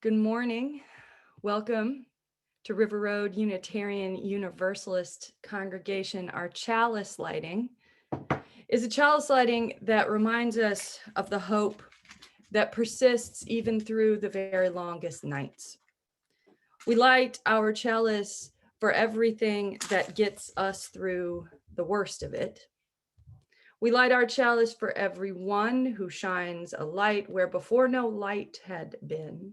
Good morning. Welcome to River Road Unitarian Universalist Congregation. Our chalice lighting is a chalice lighting that reminds us of the hope that persists even through the very longest nights. We light our chalice for everything that gets us through the worst of it. We light our chalice for everyone who shines a light where before no light had been.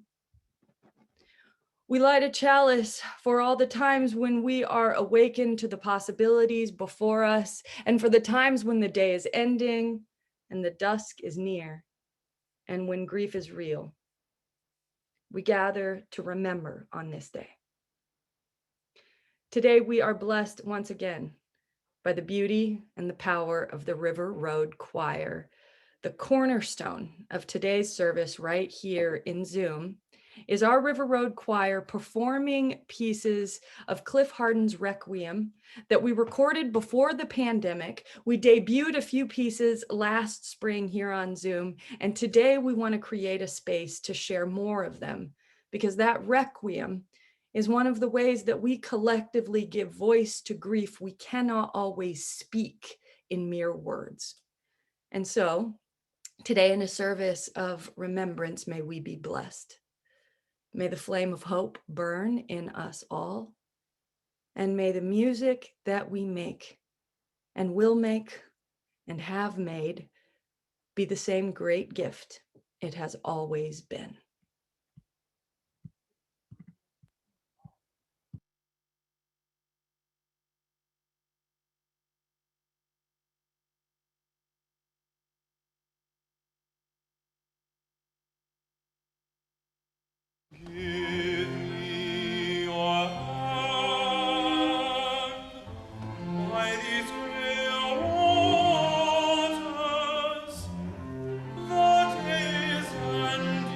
We light a chalice for all the times when we are awakened to the possibilities before us, and for the times when the day is ending and the dusk is near, and when grief is real. We gather to remember on this day. Today, we are blessed once again by the beauty and the power of the River Road Choir. The cornerstone of today's service right here in Zoom is our River Road Choir performing pieces of Cliff Hardin's Requiem that we recorded before the pandemic. We debuted a few pieces last spring here on Zoom, and today we want to create a space to share more of them, because that Requiem is one of the ways that we collectively give voice to grief we cannot always speak in mere words. And so, today, in a service of remembrance, may we be blessed. May the flame of hope burn in us all, and may the music that we make and will make and have made be the same great gift it has always been. Give me your hand by these clear waters. The day is ending.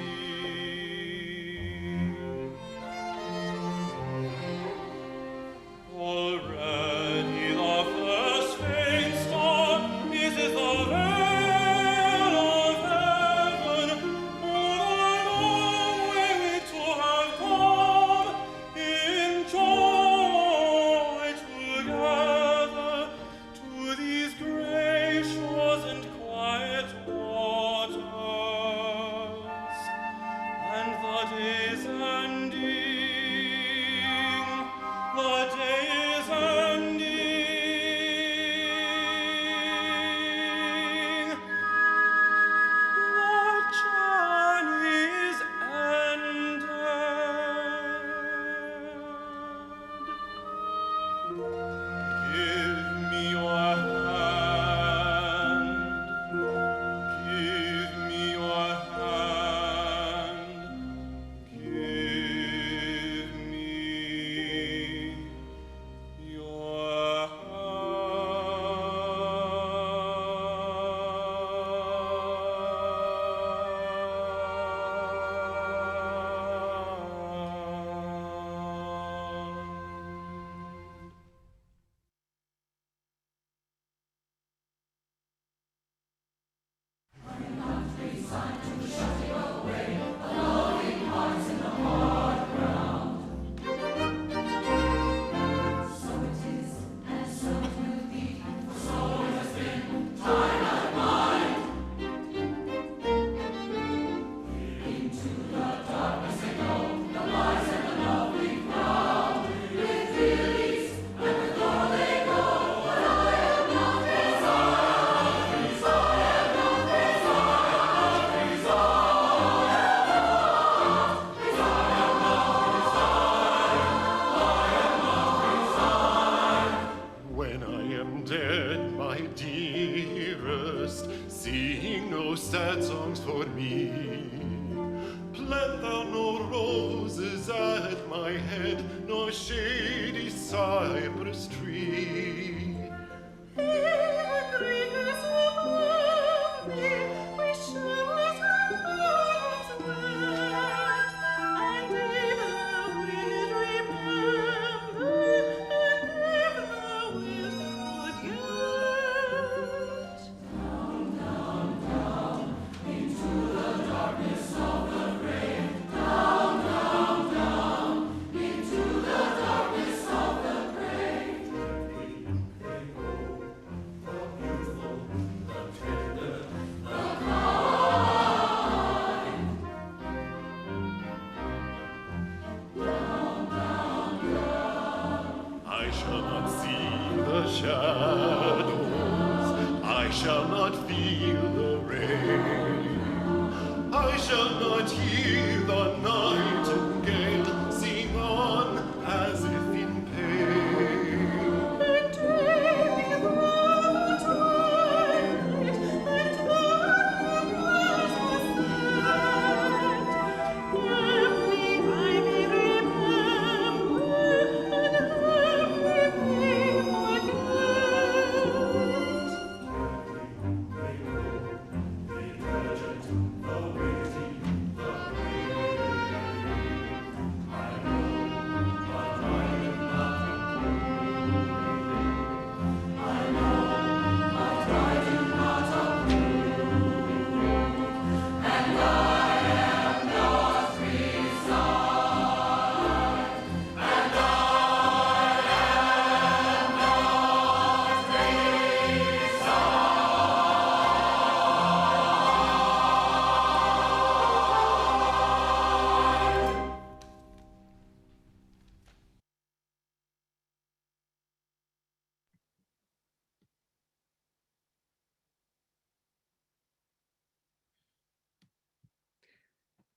Already the first faint star is the veil of heaven. Sing no sad songs for me. Plant thou no roses at my head, nor shady cypress tree. Down shadows, I shall not feel the rain. I shall not hear the nightingale sing on as if in pain.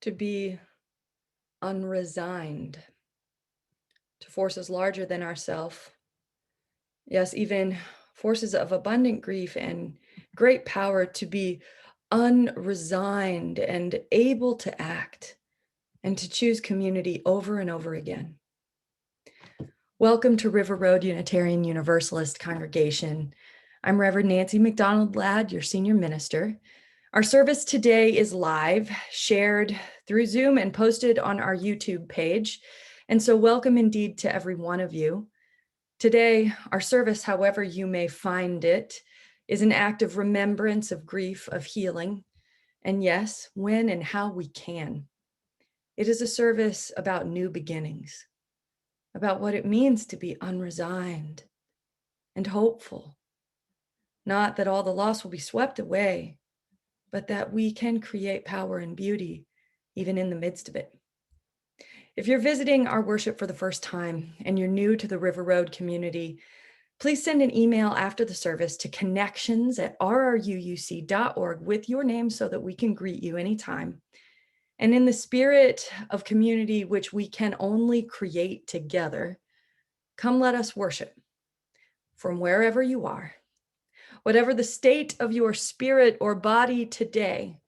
To be unresigned to forces larger than ourself. Yes, even forces of abundant grief and great power, to be unresigned and able to act and to choose community over and over again. Welcome to River Road Unitarian Universalist Congregation. I'm Reverend Nancy McDonald Ladd, your senior minister. Our service today is live, shared through Zoom and posted on our YouTube page. And so welcome indeed to every one of you. Today, our service, however you may find it, is an act of remembrance, of grief, of healing, and yes, when and how we can. It is a service about new beginnings, about what it means to be unresigned and hopeful. Not that all the loss will be swept away, but that we can create power and beauty even in the midst of it. If you're visiting our worship for the first time and you're new to the River Road community, please send an email after the service to connections@rruuc.org with your name so that we can greet you anytime. And in the spirit of community, which we can only create together, come let us worship from wherever you are. Whatever the state of your spirit or body today,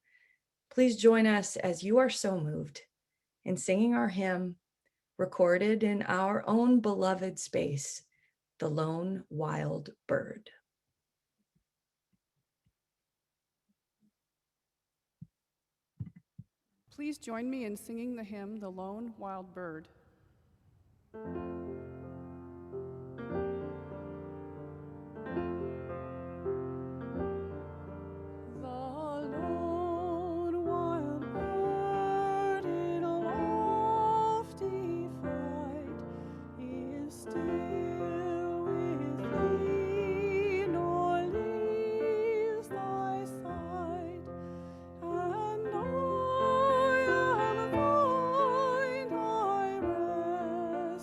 please join us as you are so moved in singing our hymn recorded in our own beloved space, The Lone Wild Bird. Please join me in singing the hymn, The Lone Wild Bird.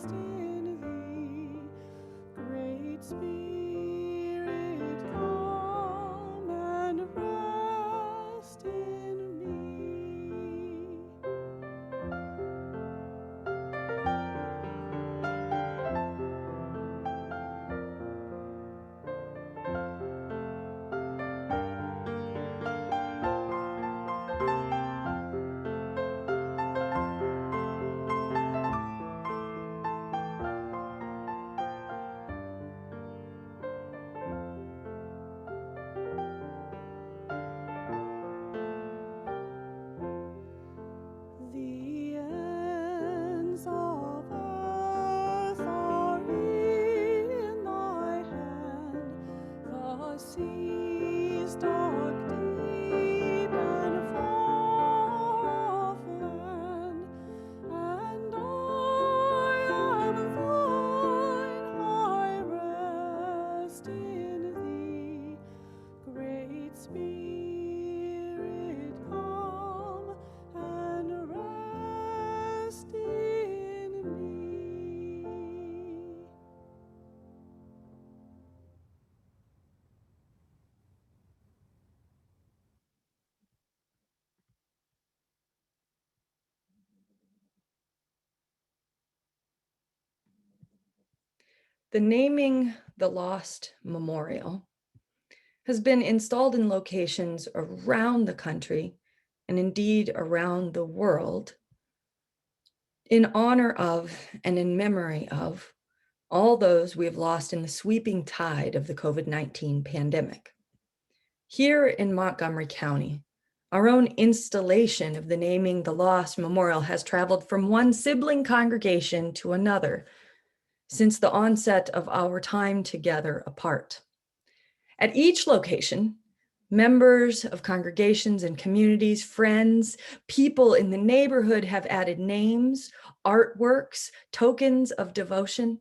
In The Naming the Lost Memorial has been installed in locations around the country and indeed around the world in honor of and in memory of all those we have lost in the sweeping tide of the COVID-19 pandemic. Here in Montgomery County, our own installation of the Naming the Lost Memorial has traveled from one sibling congregation to another since the onset of our time together apart. At each location, members of congregations and communities, friends, people in the neighborhood have added names, artworks, tokens of devotion,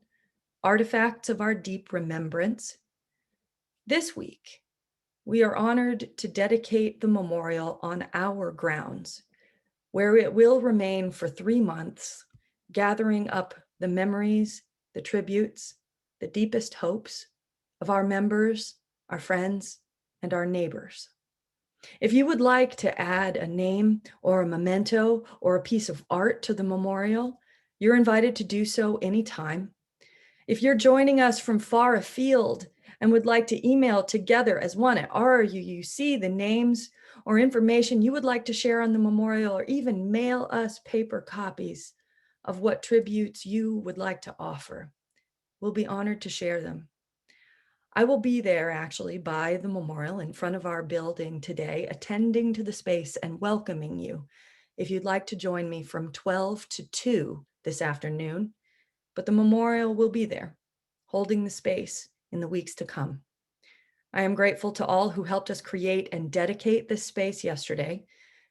artifacts of our deep remembrance. This week, we are honored to dedicate the memorial on our grounds, where it will remain for 3 months, gathering up the memories, the tributes, the deepest hopes of our members, our friends, and our neighbors. If you would like to add a name or a memento or a piece of art to the memorial, you're invited to do so anytime. If you're joining us from far afield and would like to email together as one at RUUC the names or information you would like to share on the memorial, or even mail us paper copies of what tributes you would like to offer, we'll be honored to share them. I will be there actually by the memorial in front of our building today, attending to the space and welcoming you if you'd like to join me from 12 to 2 this afternoon. But the memorial will be there, holding the space in the weeks to come. I am grateful to all who helped us create and dedicate this space yesterday.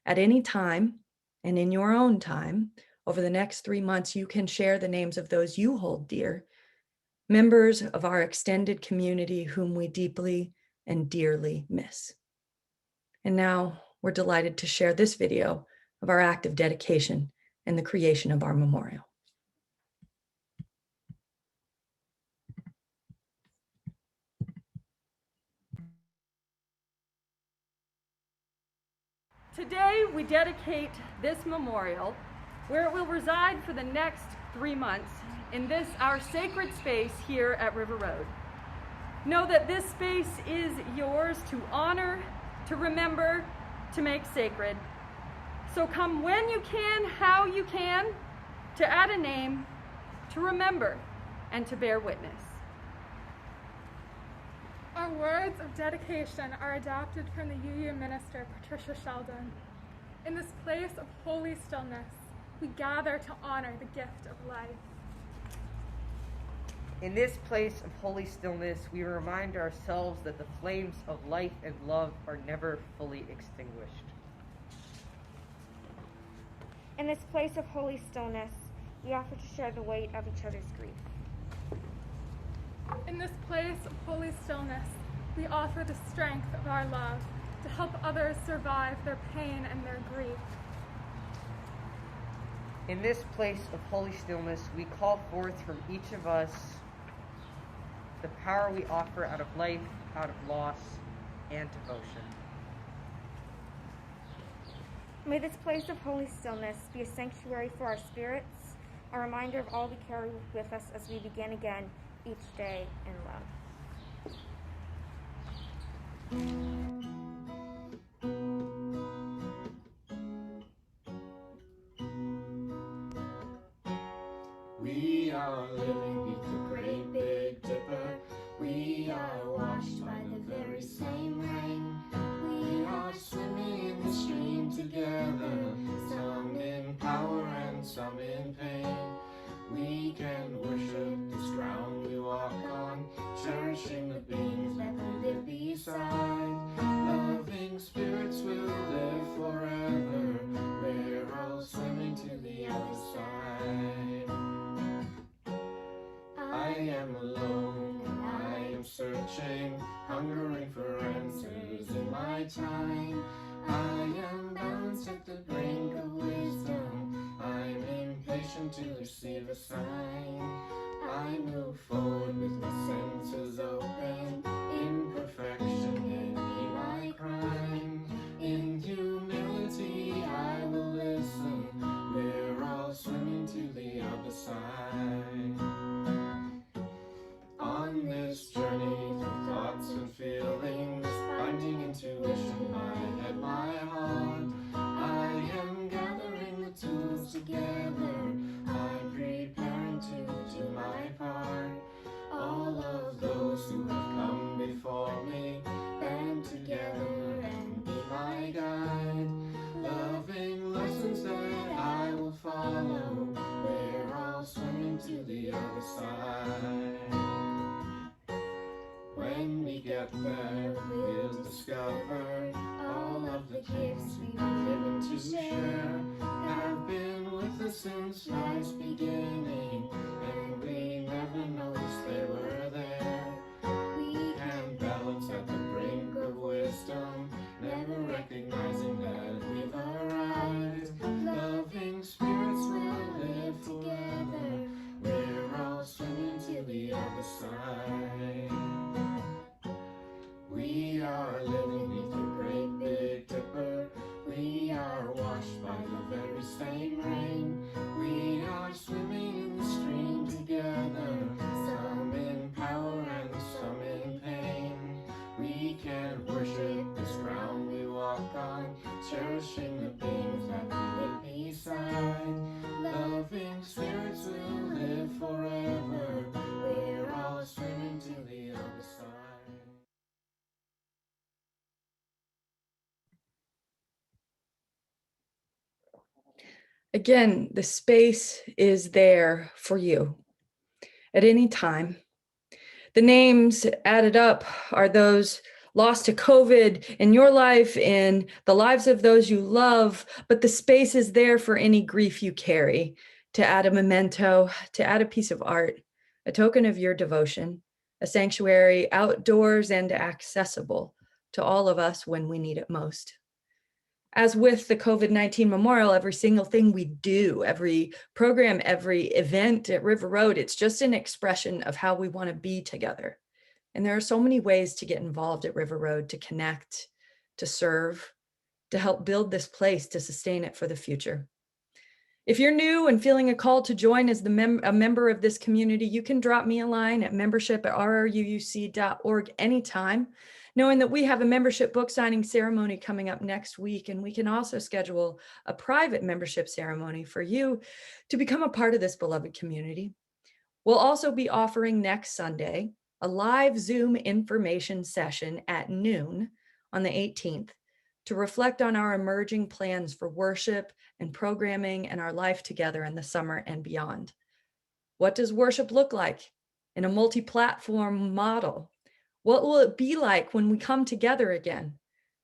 At any time and in your own time, over the next 3 months, you can share the names of those you hold dear, members of our extended community whom we deeply and dearly miss. And now we're delighted to share this video of our act of dedication and the creation of our memorial. Today, we dedicate this memorial where it will reside for the next 3 months in this, our sacred space here at River Road. Know that this space is yours to honor, to remember, to make sacred. So come when you can, how you can, to add a name, to remember, and to bear witness. Our words of dedication are adapted from the UU minister, Patricia Sheldon. In this place of holy stillness, we gather to honor the gift of life. In this place of holy stillness, we remind ourselves that the flames of life and love are never fully extinguished. In this place of holy stillness, we offer to share the weight of each other's grief. In this place of holy stillness, we offer the strength of our love to help others survive their pain and their grief. In this place of holy stillness, we call forth from each of us the power we offer out of life, out of loss, and devotion. May this place of holy stillness be a sanctuary for our spirits, a reminder of all we carry with us as we begin again each day in love. We are living beneath the great big dipper. We are washed by the very same rain. We are swimming in the stream together, some in power and some in pain. We can worship this ground we walk on, cherishing the beings that we live beside. Loving spirits will live forever. We're all swimming to the other side. I am alone and I am searching, hungering for answers in my time. I am balanced at the brink of wisdom. I'm impatient to receive a sign. I move forward with my senses open. Imperfection may be my crime. In humility I will listen. We're all swimming to the other side. together. I'm preparing to do my part. All of those who have come before me, band together and be my guide. Loving lessons that I will follow. We're all swimming to the other side. When we get there, we'll discover all of the gifts we've been given to share have been with us since life's beginning, and we never noticed they were there. We can balance at the brink of wisdom, never recognizing that we've arrived. Loving spirits will live together. We're all swimming to the other side. We are living beneath the great big dipper. We are washed by the very same rain. We are swimming in the stream together, some in power and some in pain. We can worship this ground we walk on, cherishing the beings that we live beside. Loving spirits will live forever. We're all swimming to the other side. Again, the space is there for you at any time. The names added up are those lost to COVID in your life, in the lives of those you love, but the space is there for any grief you carry, to add a memento, to add a piece of art, a token of your devotion, a sanctuary outdoors and accessible to all of us when we need it most. As with the COVID-19 memorial, every single thing we do, every program, every event at River Road, it's just an expression of how we want to be together. And there are so many ways to get involved at River Road, to connect, to serve, to help build this place, to sustain it for the future. If you're new and feeling a call to join as a member of this community, you can drop me a line at membership@rruuc.org anytime, knowing that we have a membership book signing ceremony coming up next week, and we can also schedule a private membership ceremony for you to become a part of this beloved community. We'll also be offering next Sunday a live Zoom information session at noon on the 18th to reflect on our emerging plans for worship and programming and our life together in the summer and beyond. What does worship look like in a multi-platform model? What will it be like when we come together again?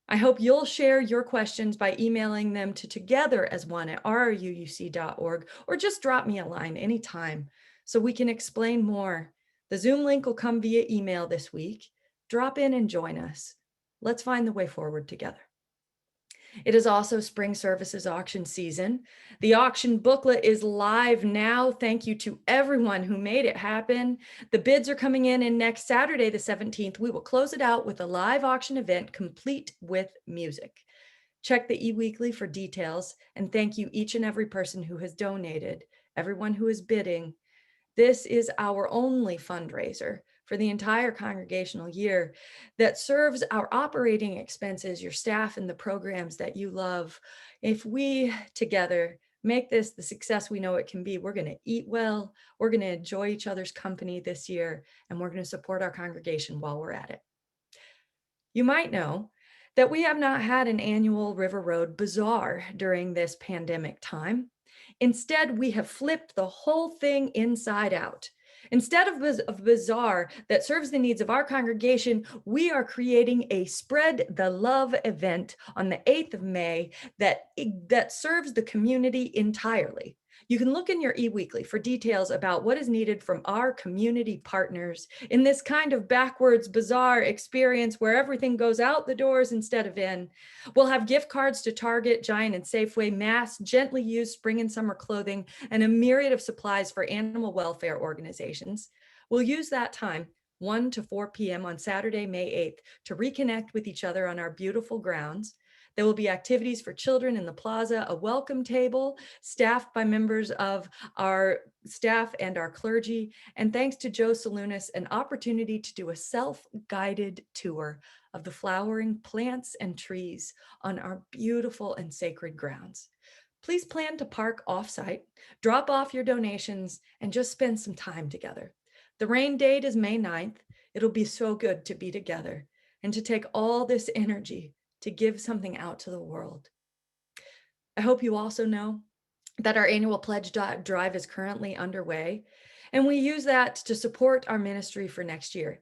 I hope you'll share your questions by emailing them to together@rruuc.org, or just drop me a line anytime so we can explain more. The Zoom link will come via email this week. Drop in and join us. Let's find the way forward together. It is also spring services auction season. The auction booklet is live now. Thank you to everyone who made it happen. The bids are coming in, and next Saturday, the 17th, we will close it out with a live auction event complete with music. Check the e-weekly for details, and thank you each and every person who has donated, everyone who is bidding. This is our only fundraiser for the entire congregational year that serves our operating expenses, your staff, and the programs that you love. If we together make this the success we know it can be, we're going to eat well, we're going to enjoy each other's company this year, and we're going to support our congregation while we're at it. You might know that we have not had an annual River Road Bazaar during this pandemic time. Instead, we have flipped the whole thing inside out. Instead of a bazaar that serves the needs of our congregation, we are creating a Spread the Love event on the 8th of May that serves the community entirely. You can look in your e-weekly for details about what is needed from our community partners in this kind of backwards, bizarre experience where everything goes out the doors instead of in. We'll have gift cards to Target, Giant, and Safeway, masks, gently used spring and summer clothing, and a myriad of supplies for animal welfare organizations. We'll use that time, 1 to 4 p.m. on Saturday, May 8th, to reconnect with each other on our beautiful grounds. There will be activities for children in the plaza, a welcome table staffed by members of our staff and our clergy, and thanks to Joe Salunas, an opportunity to do a self-guided tour of the flowering plants and trees on our beautiful and sacred grounds. Please plan to park offsite, drop off your donations, and just spend some time together. The rain date is May 9th. It'll be so good to be together and to take all this energy to give something out to the world. I hope you also know that our annual pledge drive is currently underway, and we use that to support our ministry for next year.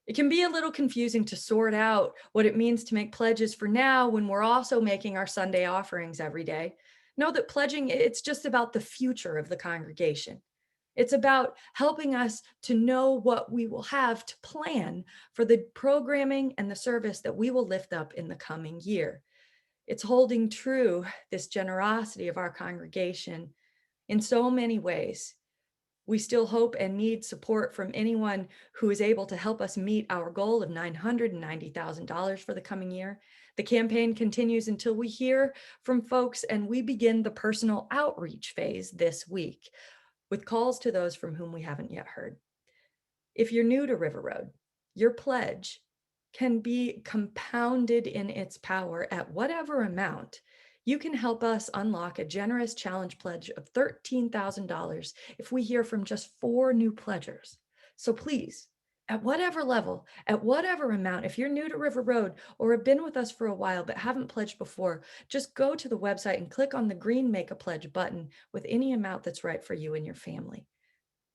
It can be a little confusing to sort out what it means to make pledges for now when we're also making our Sunday offerings every day. Know that pledging, it's just about the future of the congregation. It's about helping us to know what we will have to plan for the programming and the service that we will lift up in the coming year. It's holding true this generosity of our congregation in so many ways. We still hope and need support from anyone who is able to help us meet our goal of $990,000 for the coming year. The campaign continues until we hear from folks, and we begin the personal outreach phase this week with calls to those from whom we haven't yet heard. If you're new to River Road, your pledge can be compounded in its power at whatever amount. You can help us unlock a generous challenge pledge of $13,000 if we hear from just 4 new pledgers. So please, at whatever level, at whatever amount, if you're new to River Road or have been with us for a while but haven't pledged before, just go to the website and click on the green Make a Pledge button with any amount that's right for you and your family.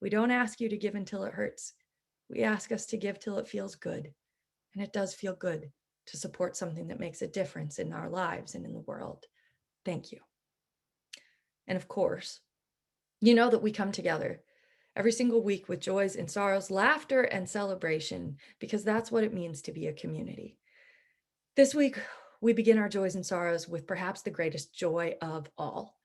We don't ask you to give until it hurts. We ask us to give till it feels good. And it does feel good to support something that makes a difference in our lives and in the world. Thank you. And of course, you know that we come together every single week with joys and sorrows, laughter and celebration, because that's what it means to be a community. This week, we begin our joys and sorrows with perhaps the greatest joy of all.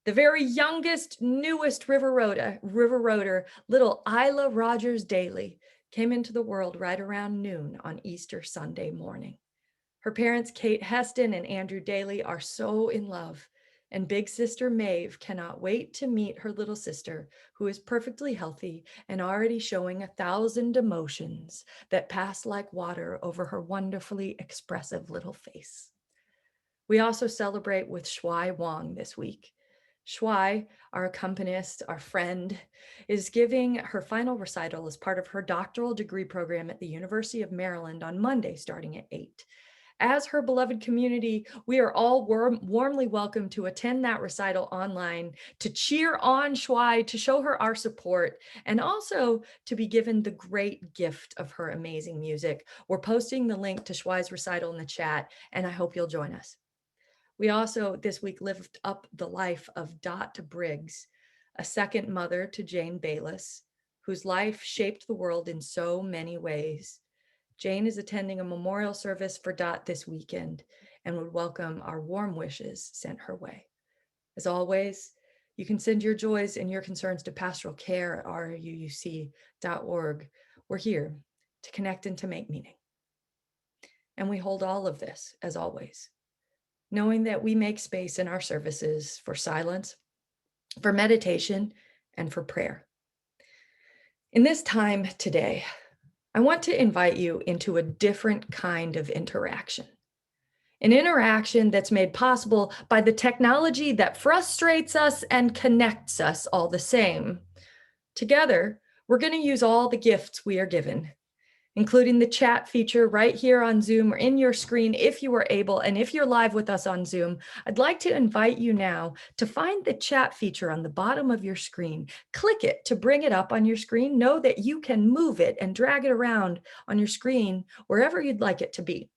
The very youngest, newest River Roader, little Isla Rogers Daly, came into the world right around noon on Easter Sunday morning. Her parents, Kate Heston and Andrew Daly, are so in love, and big sister Maeve cannot wait to meet her little sister, who is perfectly healthy and already showing 1,000 emotions that pass like water over her wonderfully expressive little face. We also celebrate with Shuai Wong this week. Shuai, our accompanist, our friend, is giving her final recital as part of her doctoral degree program at the University of Maryland on Monday, starting at 8. As her beloved community, we are all warmly welcome to attend that recital online, to cheer on Shuai, to show her our support, and also to be given the great gift of her amazing music. We're posting the link to Shuai's recital in the chat, and I hope you'll join us. We also this week lift up the life of Dot Briggs, a second mother to Jane Bayless, whose life shaped the world in so many ways. Jane is attending a memorial service for Dot this weekend and would welcome our warm wishes sent her way. As always, you can send your joys and your concerns to pastoralcare@ruuc.org. We're here to connect and to make meaning. And we hold all of this, as always, knowing that we make space in our services for silence, for meditation, and for prayer. In this time today, I want to invite you into a different kind of interaction. An interaction that's made possible by the technology that frustrates us and connects us all the same. Together, we're going to use all the gifts we are given, including the chat feature right here on Zoom or in your screen if you are able. And if you're live with us on Zoom, I'd like to invite you now to find the chat feature on the bottom of your screen. Click it to bring it up on your screen. Know that you can move it and drag it around on your screen wherever you'd like it to be.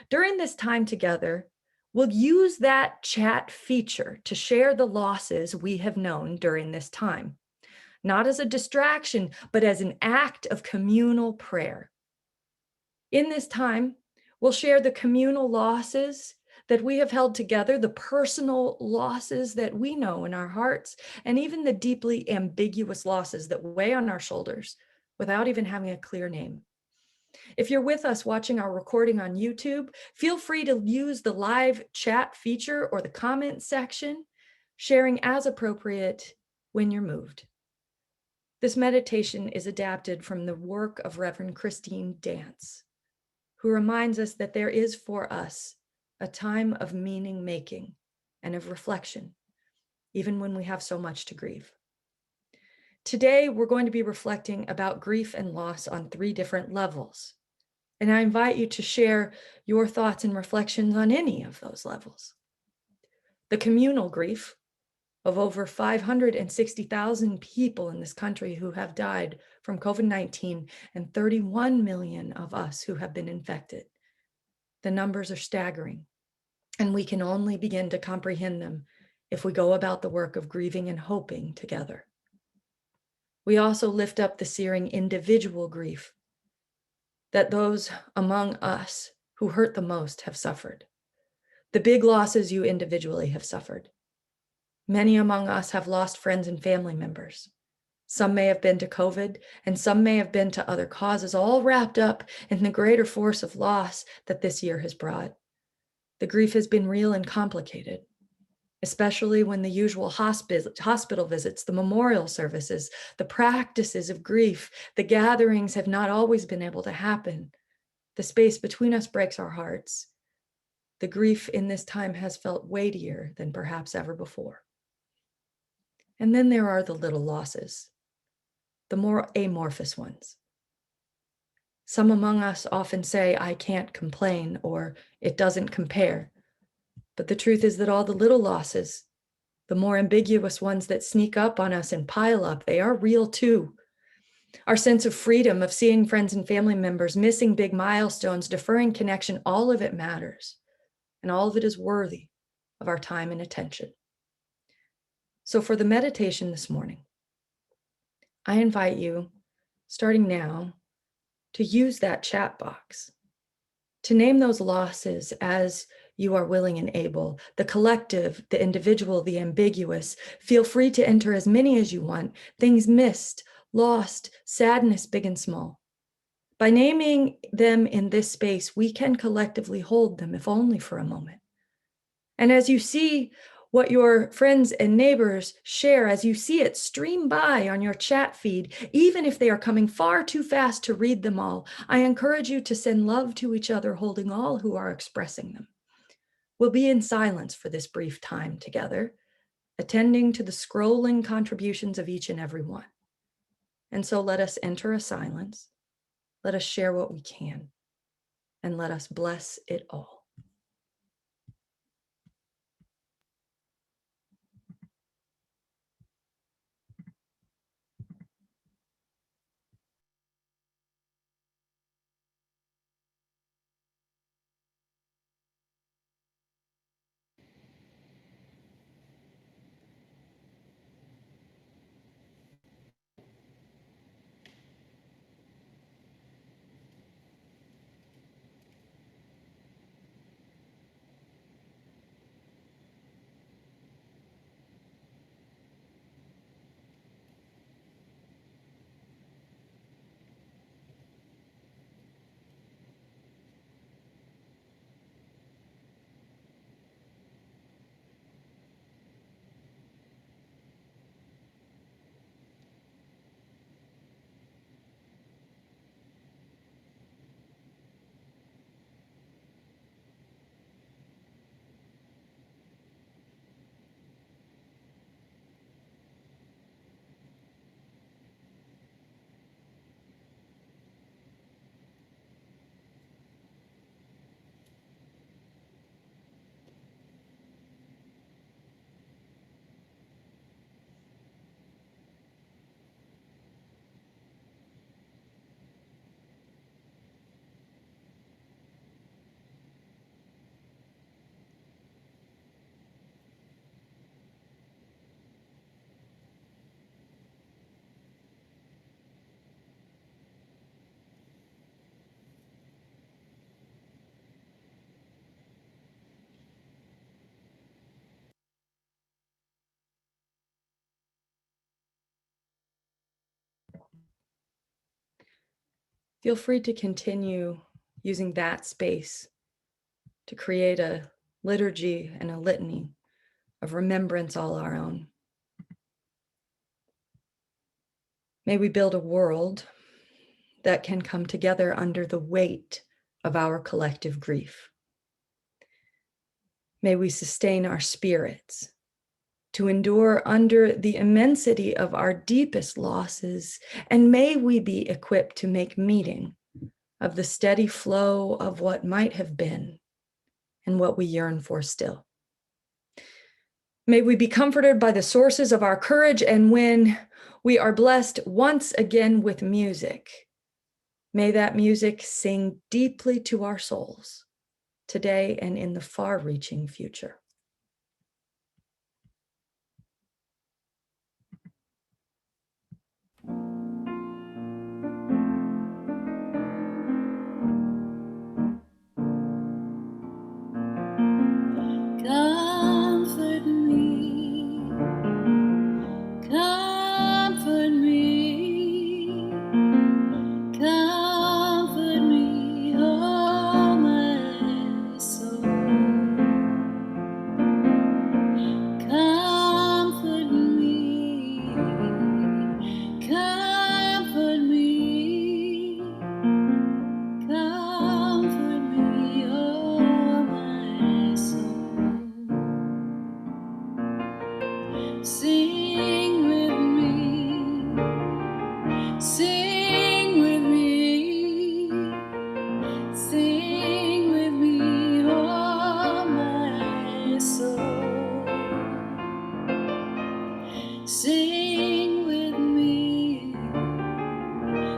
During this time together, we'll use that chat feature to share the losses we have known during this time. Not as a distraction, but as an act of communal prayer. In this time, we'll share the communal losses that we have held together, the personal losses that we know in our hearts, and even the deeply ambiguous losses that weigh on our shoulders without even having a clear name. If you're with us watching our recording on YouTube, feel free to use the live chat feature or the comment section, sharing as appropriate when you're moved. This meditation is adapted from the work of Reverend Christine Dance, who reminds us that there is for us a time of meaning making and of reflection, even when we have so much to grieve. Today, we're going to be reflecting about grief and loss on 3 different levels. And I invite you to share your thoughts and reflections on any of those levels. The communal grief of over 560,000 people in this country who have died from COVID-19 and 31 million of us who have been infected. The numbers are staggering, and we can only begin to comprehend them if we go about the work of grieving and hoping together. We also lift up the searing individual grief that those among us who hurt the most have suffered. The big losses you individually have suffered. Many among us have lost friends and family members. Some may have been to COVID, and some may have been to other causes, all wrapped up in the greater force of loss that this year has brought. The grief has been real and complicated, especially when the usual hospital visits, the memorial services, the practices of grief, the gatherings have not always been able to happen. The space between us breaks our hearts. The grief in this time has felt weightier than perhaps ever before. And then there are the little losses, the more amorphous ones. Some among us often say, I can't complain, or it doesn't compare. But the truth is that all the little losses, the more ambiguous ones that sneak up on us and pile up, they are real too. Our sense of freedom, of seeing friends and family members, missing big milestones, deferring connection, all of it matters. And all of it is worthy of our time and attention. So for the meditation this morning, I invite you, starting now, to use that chat box, to name those losses as you are willing and able, the collective, the individual, the ambiguous. Feel free to enter as many as you want, things missed, lost, sadness, big and small. By naming them in this space, we can collectively hold them, if only for a moment. And as you see what your friends and neighbors share, as you see it stream by on your chat feed, even if they are coming far too fast to read them all, I encourage you to send love to each other, holding all who are expressing them. We'll be in silence for this brief time together, attending to the scrolling contributions of each and every one. And so let us enter a silence, let us share what we can, and let us bless it all. Feel free to continue using that space to create a liturgy and a litany of remembrance all our own. May we build a world that can come together under the weight of our collective grief. May we sustain our spirits to endure under the immensity of our deepest losses, and may we be equipped to make meeting of the steady flow of what might have been and what we yearn for still. May we be comforted by the sources of our courage, and when we are blessed once again with music, may that music sing deeply to our souls today and in the far-reaching future. Comfort me, comfort me, comfort me, oh my soul. Comfort me, comfort me, comfort me, oh my soul. Sing with me, sing with me, sing with me, oh my soul. Sing with me,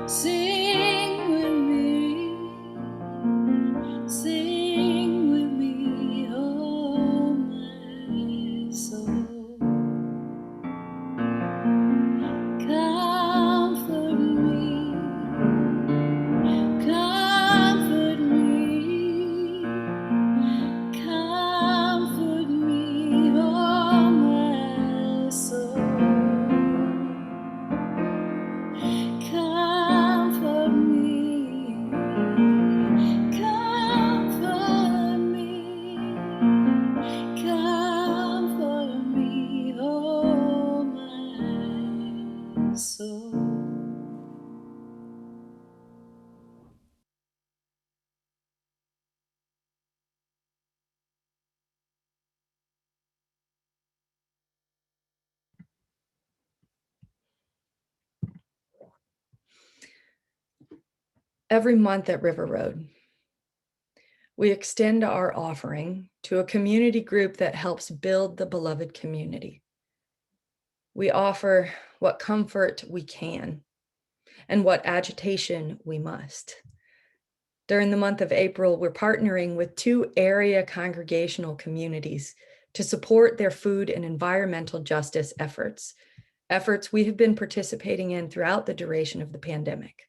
sing with me, sing with me, oh my soul. Comfort me, comfort me, comfort me, oh my soul. Comfort me, comfort me, comfort me, oh my soul. Every month at River Road, we extend our offering to a community group that helps build the beloved community. We offer what comfort we can and what agitation we must. During the month of April, we're partnering with 2 area congregational communities to support their food and environmental justice efforts we have been participating in throughout the duration of the pandemic.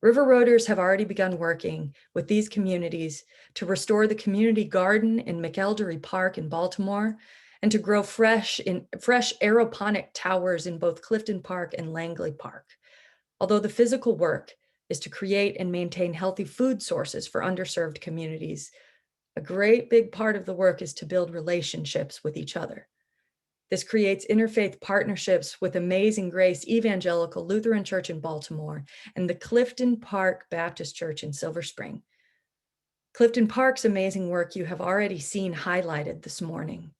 River Roaders have already begun working with these communities to restore the community garden in McElderry Park in Baltimore and to grow fresh aeroponic towers in both Clifton Park and Langley Park. Although the physical work is to create and maintain healthy food sources for underserved communities, a great big part of the work is to build relationships with each other. This creates interfaith partnerships with Amazing Grace Evangelical Lutheran Church in Baltimore and the Clifton Park Baptist Church in Silver Spring. Clifton Park's amazing work you have already seen highlighted this morning.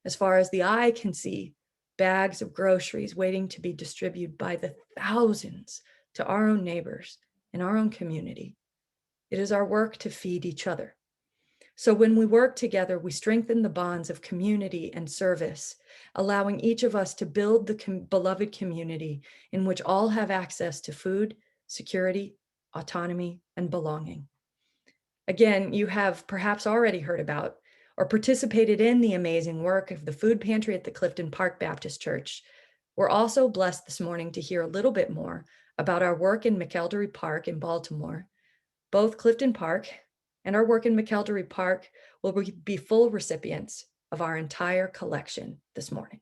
As far as the eye can see, bags of groceries waiting to be distributed by the thousands to our own neighbors in our own community. It is our work to feed each other. So when we work together, we strengthen the bonds of community and service, allowing each of us to build the beloved community in which all have access to food, security, autonomy, and belonging. Again, you have perhaps already heard about or participated in the amazing work of the food pantry at the Clifton Park Baptist Church. We're also blessed this morning to hear a little bit more about our work in McElderry Park in Baltimore. Both Clifton Park and our work in McElderry Park will be full recipients of our entire collection this morning.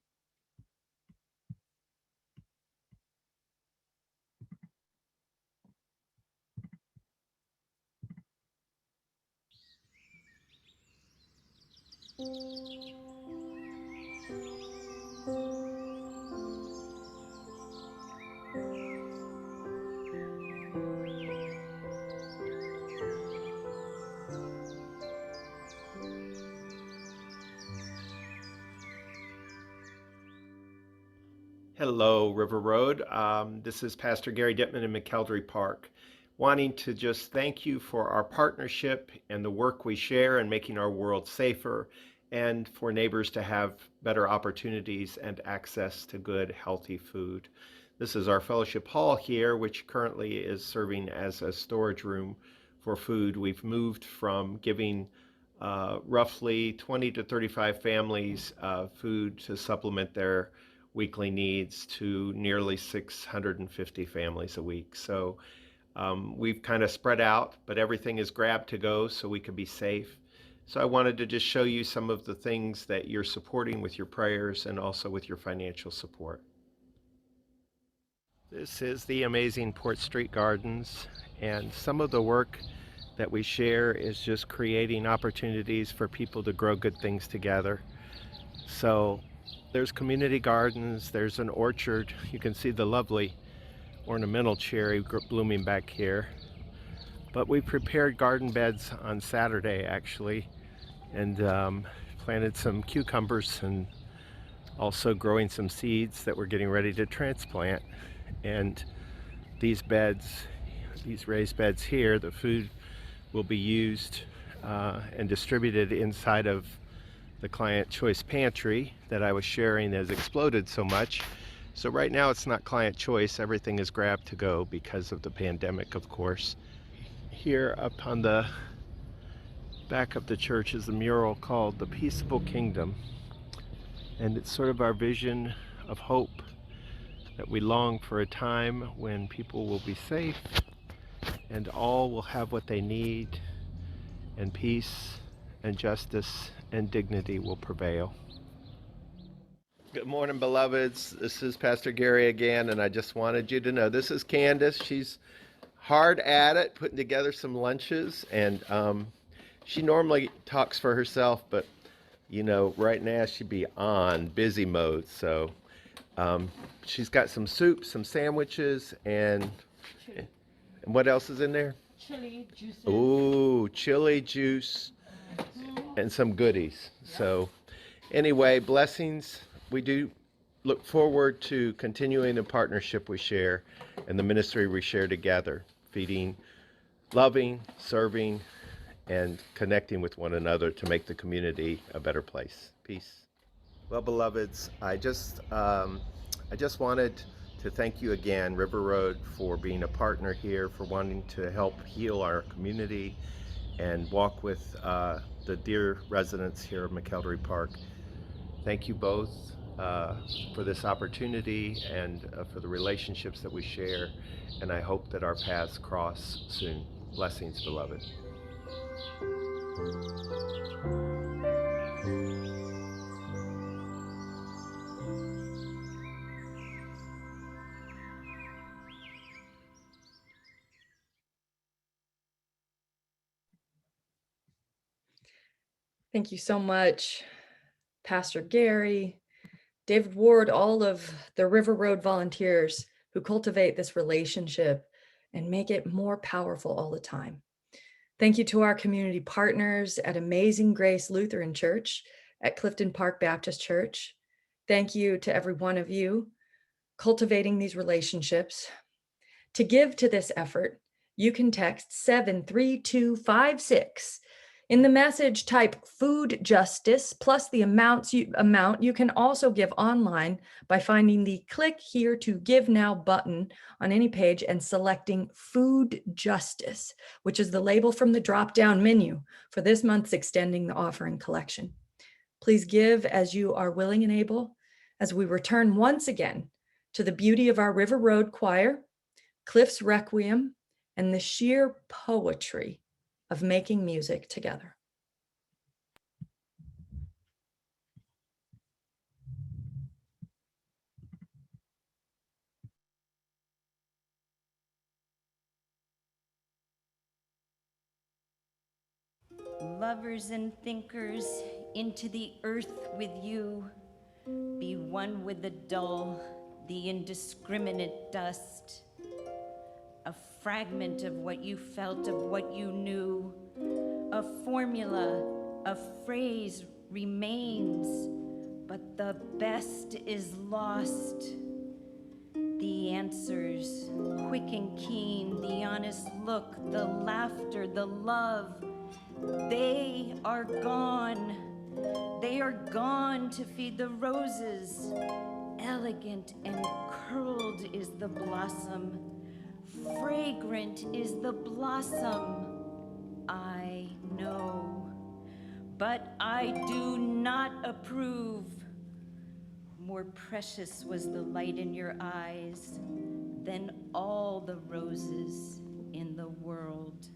Hello, River Road. This is Pastor Gary Dittman in McKeldry Park. Wanting to just thank you for our partnership and the work we share in making our world safer, and for neighbors to have better opportunities and access to good, healthy food. This is our fellowship hall here, which currently is serving as a storage room for food. We've moved from giving roughly 20 to 35 families food to supplement their weekly needs to nearly 650 families a week. So we've kind of spread out, but everything is grab to go so we can be safe. So I wanted to just show you some of the things that you're supporting with your prayers and also with your financial support. This is the amazing Port Street Gardens, and some of the work that we share is just creating opportunities for people to grow good things together. So there's community gardens, there's an orchard. You can see the lovely ornamental cherry blooming back here. But we prepared garden beds on Saturday actually, and planted some cucumbers and also growing some seeds that we're getting ready to transplant. And these beds, these raised beds here, the food will be used and distributed inside of the client choice pantry that I was sharing has exploded so much. So right now it's not client choice, everything is grab to go because of the pandemic, of course. Here up on the back of the church is a mural called The Peaceable Kingdom, and it's sort of our vision of hope, that we long for a time when people will be safe and all will have what they need, and peace and justice and dignity will prevail. Good morning, beloveds. This is Pastor Gary again, and I just wanted you to know this is Candace. She's hard at it, putting together some lunches, and she normally talks for herself, but you know, right now she'd be on busy mode. So she's got some soup, some sandwiches, and what else is in there? Chili juice. Ooh, chili juice and some goodies. So anyway, blessings. We do look forward to continuing the partnership we share and the ministry we share together, feeding, loving, serving, and connecting with one another to make the community a better place. Peace. Well, beloveds, I just wanted to thank you again, River Road, for being a partner here, for wanting to help heal our community and walk with the dear residents here of McKeldry Park. Thank you both for this opportunity and for the relationships that we share, and I hope that our paths cross soon. Blessings, beloved. Thank you so much, Pastor Gary, David Ward, all of the River Road volunteers who cultivate this relationship and make it more powerful all the time. Thank you to our community partners at Amazing Grace Lutheran Church, at Clifton Park Baptist Church. Thank you to every one of you cultivating these relationships. To give to this effort, you can text 73256. In the message, type food justice plus the amount. You can also give online by finding the click here to give now button on any page and selecting food justice, which is the label from the drop-down menu for this month's Extending the Offering collection. Please give as you are willing and able as we return once again to the beauty of our River Road Choir, Cliff's Requiem, and the sheer poetry of making music together. Lovers and thinkers, into the earth with you, be one with the dull, the indiscriminate dust, a fragment of what you felt, of what you knew, a formula, a phrase remains, but the best is lost. answers, quick and keen, the honest look, the laughter, the love. They are gone. They are gone to feed the roses. Elegant and curled is the blossom. Fragrant is the blossom. I know, but I do not approve. More precious was the light in your eyes than all the roses in the world.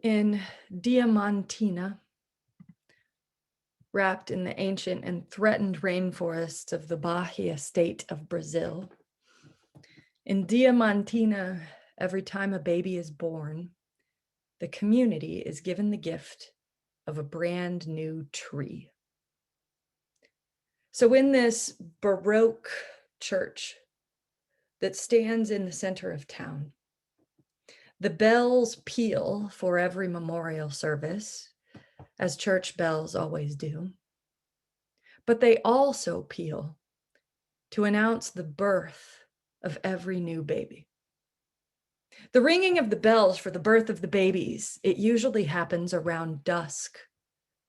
In Diamantina, wrapped in the ancient and threatened rainforests of the Bahia state of Brazil. In Diamantina, every time a baby is born, the community is given the gift of a brand new tree. So in this Baroque church that stands in the center of town, the bells peal for every memorial service, as church bells always do. But they also peal to announce the birth of every new baby. The ringing of the bells for the birth of the babies, it usually happens around dusk,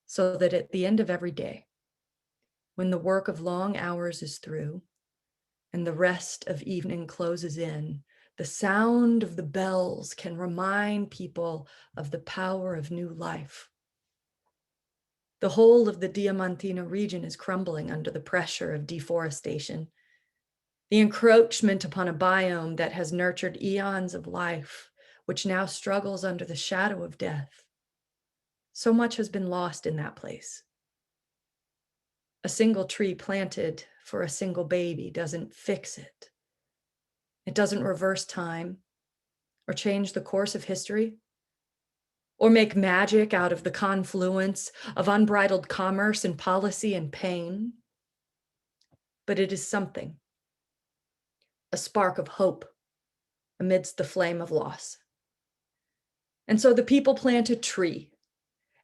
so that at the end of every day, when the work of long hours is through and the rest of evening closes in, the sound of the bells can remind people of the power of new life. The whole of the Diamantina region is crumbling under the pressure of deforestation, the encroachment upon a biome that has nurtured eons of life, which now struggles under the shadow of death. So much has been lost in that place. A single tree planted for a single baby doesn't fix it. It doesn't reverse time or change the course of history or make magic out of the confluence of unbridled commerce and policy and pain. But it is something, a spark of hope amidst the flame of loss. And so the people plant a tree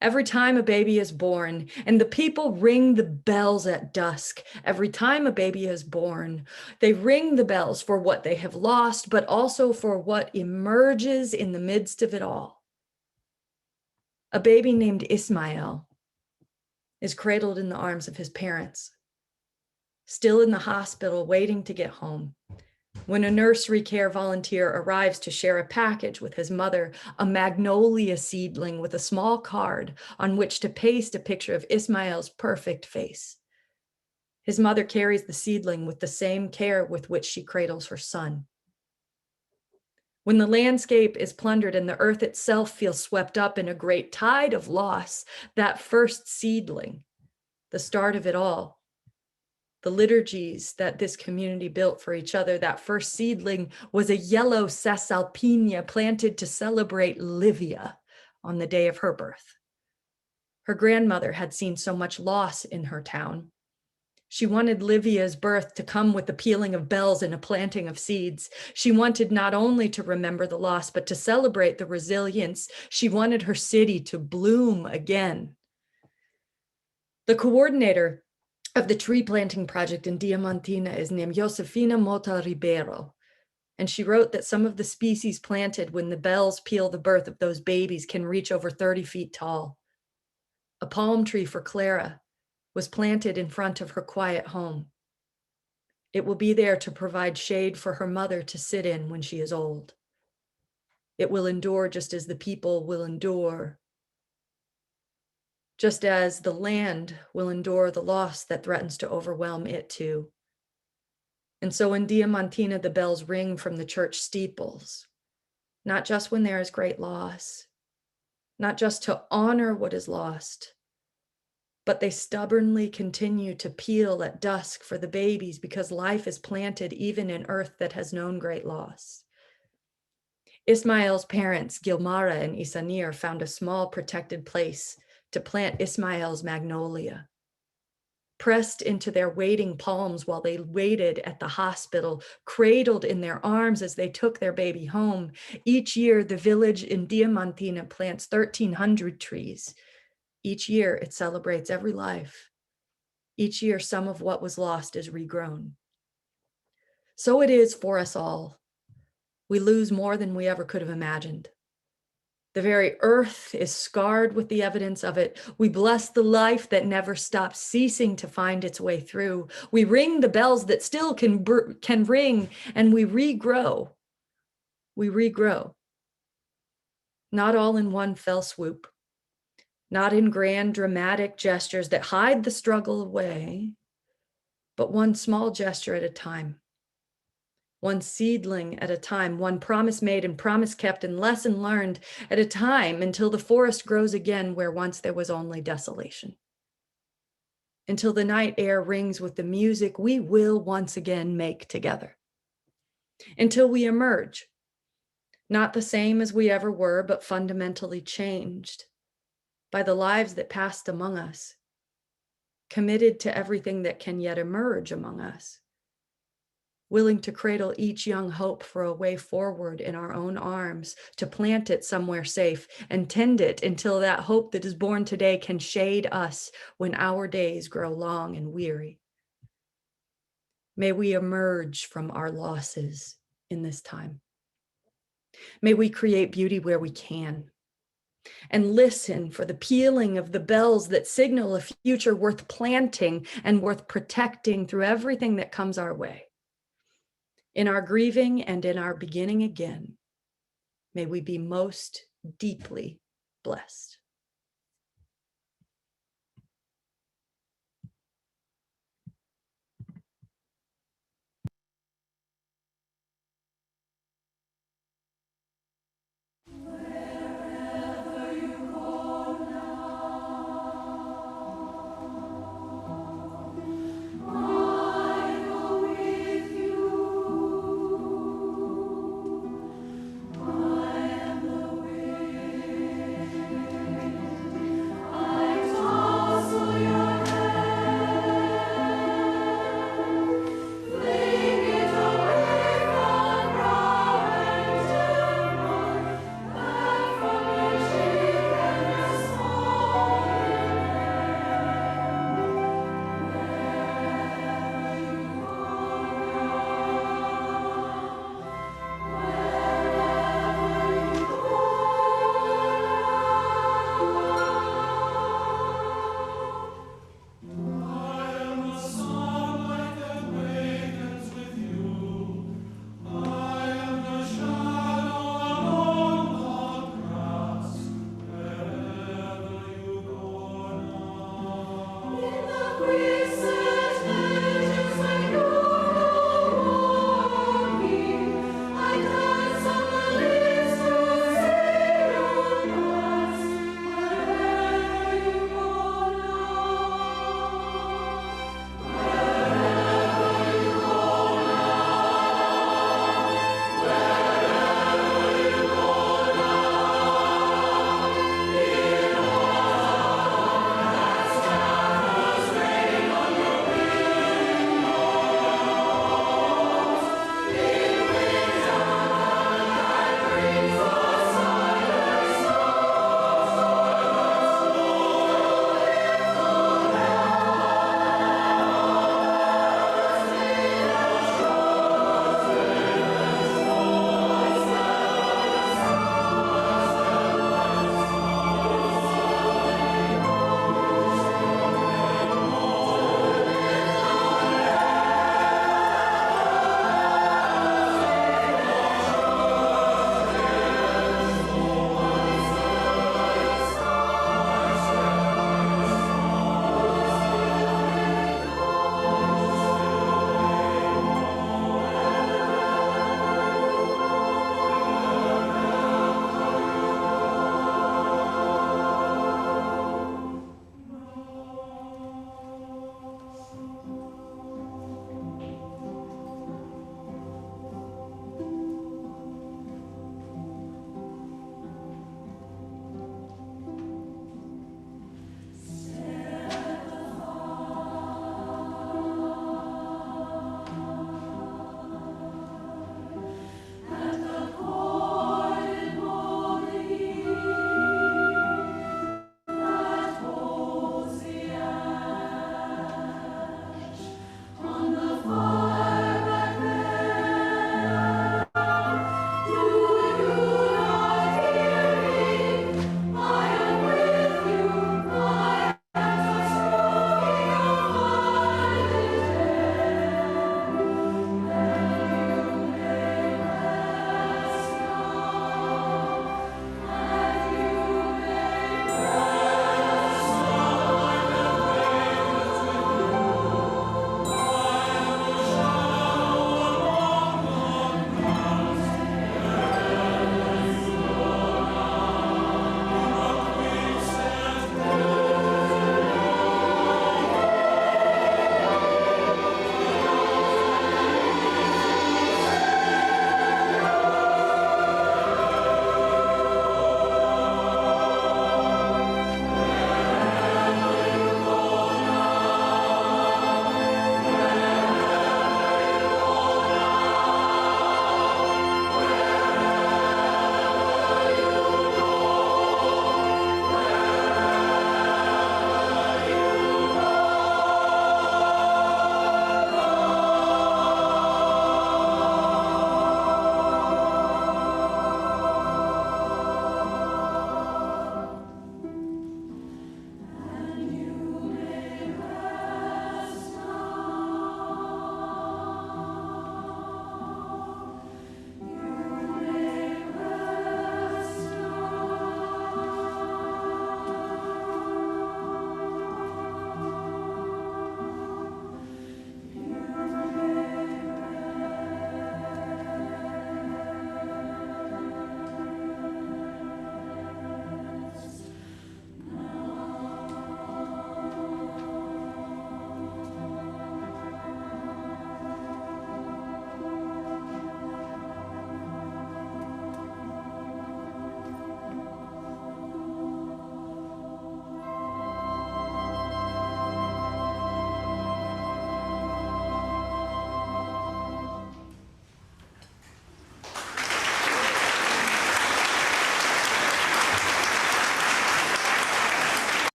every time a baby is born, and the people ring the bells at dusk. Every time a baby is born, they ring the bells for what they have lost, but also for what emerges in the midst of it all. A baby named Ismael is cradled in the arms of his parents, still in the hospital, waiting to get home. When a nursery care volunteer arrives to share a package with his mother, a magnolia seedling with a small card on which to paste a picture of Ismael's perfect face. His mother carries the seedling with the same care with which she cradles her son. When the landscape is plundered and the earth itself feels swept up in a great tide of loss, that first seedling, the start of it all, the liturgies that this community built for each other, that first seedling was a yellow Cisalpina planted to celebrate Livia on the day of her birth. Her grandmother had seen so much loss in her town. She wanted Livia's birth to come with the pealing of bells and a planting of seeds. She wanted not only to remember the loss, but to celebrate the resilience. She wanted her city to bloom again. The coordinator of the tree planting project in Diamantina is named Josefina Mota Ribeiro. And she wrote that some of the species planted when the bells peal the birth of those babies can reach over 30 feet tall. A palm tree for Clara was planted in front of her quiet home. It will be there to provide shade for her mother to sit in when she is old. It will endure just as the people will endure, just as the land will endure the loss that threatens to overwhelm it too. And so in Diamantina, the bells ring from the church steeples, not just when there is great loss, not just to honor what is lost, but they stubbornly continue to peal at dusk for the babies because life is planted even in earth that has known great loss. Ismael's parents, Gilmara and Isanir, found a small protected place to plant Ismael's magnolia. Pressed into their waiting palms while they waited at the hospital, cradled in their arms as they took their baby home. Each year, the village in Diamantina plants 1,300 trees. Each year, it celebrates every life. Each year, some of what was lost is regrown. So it is for us all. We lose more than we ever could have imagined. The very earth is scarred with the evidence of it. We bless the life that never stops ceasing to find its way through. We ring the bells that still can ring, and we regrow. We regrow. Not all in one fell swoop, not in grand dramatic gestures that hide the struggle away, but one small gesture at a time. One seedling at a time, one promise made and promise kept and lesson learned at a time, until the forest grows again where once there was only desolation. Until the night air rings with the music we will once again make together. Until we emerge, not the same as we ever were, but fundamentally changed by the lives that passed among us, committed to everything that can yet emerge among us, willing to cradle each young hope for a way forward in our own arms, to plant it somewhere safe and tend it until that hope that is born today can shade us when our days grow long and weary. May we emerge from our losses in this time. May we create beauty where we can, and listen for the pealing of the bells that signal a future worth planting and worth protecting through everything that comes our way. In our grieving and in our beginning again, may we be most deeply blessed.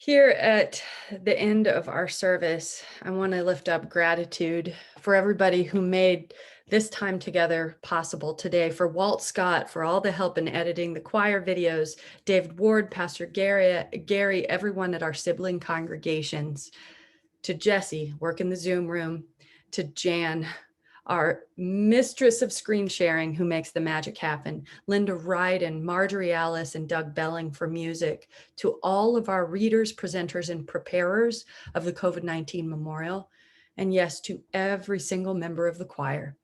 Here at the end of our service, I want to lift up gratitude for everybody who made this time together possible today, for Walt Scott, for all the help in editing the choir videos, David Ward, Pastor Gary, everyone at our sibling congregations, to Jesse, work in the Zoom room, to Jan, our mistress of screen sharing who makes the magic happen, Linda Ryden, Marjorie Alice, and Doug Belling for music, to all of our readers, presenters, and preparers of the COVID-19 memorial, and yes, to every single member of the choir,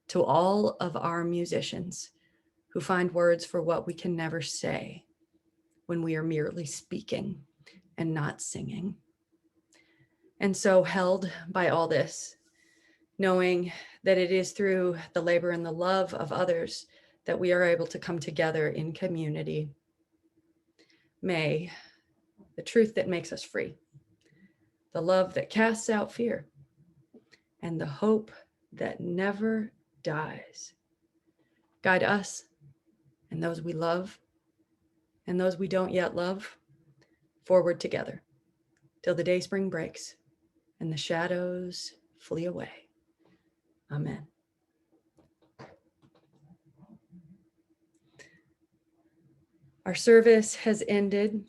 to all of our musicians who find words for what we can never say when we are merely speaking and not singing. And so, held by all this, knowing that it is through the labor and the love of others that we are able to come together in community, may the truth that makes us free, the love that casts out fear, and the hope that never dies guide us and those we love and those we don't yet love forward together till the day spring breaks and the shadows flee away. Amen. Our service has ended.